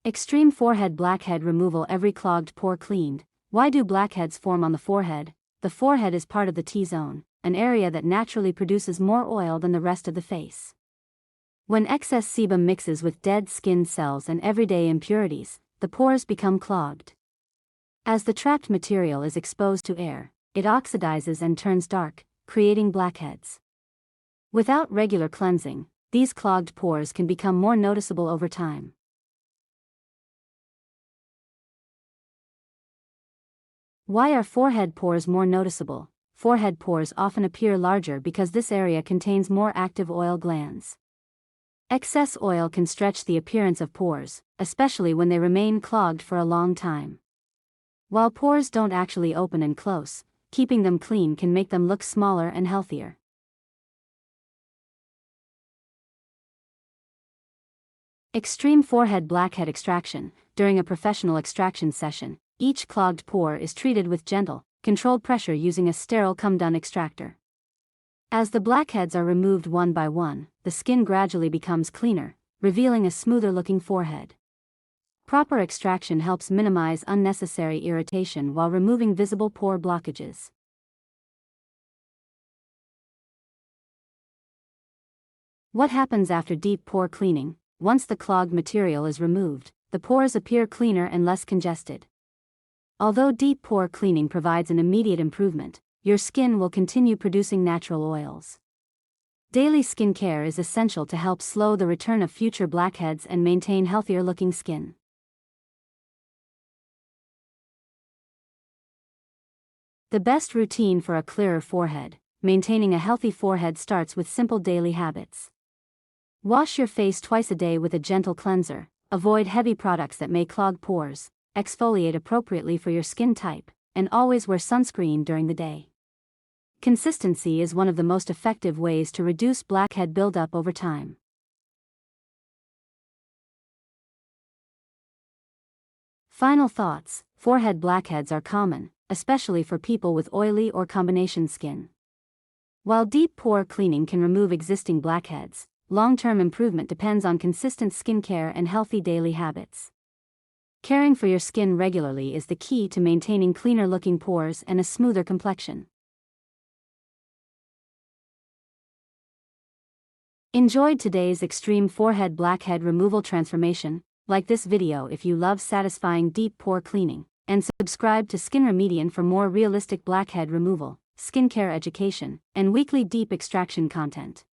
Extreme forehead blackhead removal. Every clogged pore cleaned. Why do blackheads form on the forehead? The forehead is part of the T-zone, an area that naturally produces more oil than the rest of the face. When excess sebum mixes with dead skin cells and everyday impurities, the pores become clogged. As the trapped material is exposed to air, it oxidizes and turns dark, creating blackheads. Without regular cleansing, these clogged pores can become more noticeable over time. Why are forehead pores more noticeable? Forehead pores often appear larger because this area contains more active oil glands. Excess oil can stretch the appearance of pores, especially when they remain clogged for a long time. While pores don't actually open and close, keeping them clean can make them look smaller and healthier. Extreme forehead blackhead extraction. During a professional extraction session, each clogged pore is treated with gentle, controlled pressure using a sterile come-down extractor. As the blackheads are removed one by one, the skin gradually becomes cleaner, revealing a smoother-looking forehead. Proper extraction helps minimize unnecessary irritation while removing visible pore blockages. What happens after deep pore cleaning? Once the clogged material is removed, the pores appear cleaner and less congested. Although deep pore cleaning provides an immediate improvement, your skin will continue producing natural oils. Daily skincare is essential to help slow the return of future blackheads and maintain healthier-looking skin. The best routine for a clearer forehead. Maintaining a healthy forehead starts with simple daily habits. Wash your face twice a day with a gentle cleanser, avoid heavy products that may clog pores, exfoliate appropriately for your skin type, and always wear sunscreen during the day. Consistency is one of the most effective ways to reduce blackhead buildup over time. Final thoughts. Forehead blackheads are common, especially for people with oily or combination skin. While deep pore cleaning can remove existing blackheads, long-term improvement depends on consistent skincare and healthy daily habits. Caring for your skin regularly is the key to maintaining cleaner-looking pores and a smoother complexion. Enjoyed today's extreme forehead blackhead removal transformation? Like this video if you love satisfying deep pore cleaning, and subscribe to Skin Remedian for more realistic blackhead removal, skincare education, and weekly deep extraction content.